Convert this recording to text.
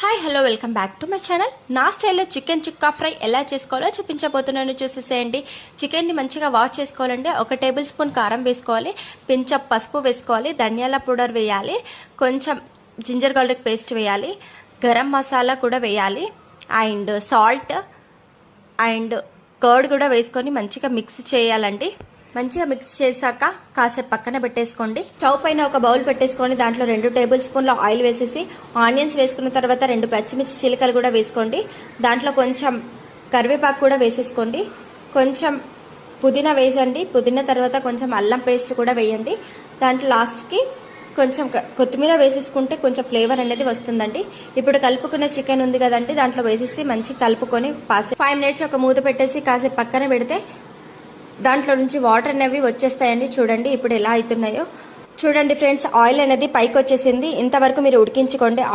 Hi hello welcome back to my channel. నా స్టైల్లో chicken చుక్కా fry ఎలా చేసుకోవాలో చూపించబోతున్నాను. చూసేసేయండి. చికెన్ని మంచిగా వాష్ చేసుకోవాలంటే 1 టేబుల్ స్పూన్ కారం వేసుకోవాలి, పించ్ పసుపు వేసుకోవాలి, ధనియాల పౌడర్ వేయాలి, కొంచెం జింజర్ గార్లిక్ పేస్ట్ వేయాలి, గరం మసాలా కూడా వేయాలి, అండ్ సాల్ట్ అండ్ కర్డ్ కూడా వేసుకొని మంచిగా మిక్స్ చేయాలండి. మంచిగా మిక్స్ చేశాక కాసేపు పక్కన పెట్టేసుకోండి. స్టవ్ పైన ఒక బౌల్ పెట్టేసుకొని దాంట్లో 2 టేబుల్ స్పూన్ల ఆయిల్ వేసేసి ఆనియన్స్ వేసుకున్న తర్వాత 2 పచ్చిమిర్చి చీలికలు కూడా వేసుకోండి. దాంట్లో కొంచెం కరివేపాకు కూడా వేసేసుకోండి. కొంచెం పుదీనా వేసండి. పుదీనా తర్వాత కొంచెం అల్లం పేస్ట్ కూడా వేయండి. దాంట్లో లాస్ట్కి కొంచెం కొత్తిమీర వేసేసుకుంటే కొంచెం ఫ్లేవర్ అనేది వస్తుందండి. ఇప్పుడు కలుపుకున్న చికెన్ ఉంది కదండి, దాంట్లో వేసేసి మంచిగా కలుపుకొని 5 మినిట్స్ ఒక మూత పెట్టేసి కాసేపు పక్కన పెడితే దాంట్లో నుంచి వాటర్ అనేవి వచ్చేస్తాయండి. చూడండి ఇప్పుడు ఎలా అవుతున్నాయో చూడండి ఫ్రెండ్స్. ఆయిల్ అనేది పైకి వచ్చేసింది. ఇంతవరకు మీరు ఉడికించుకోండి.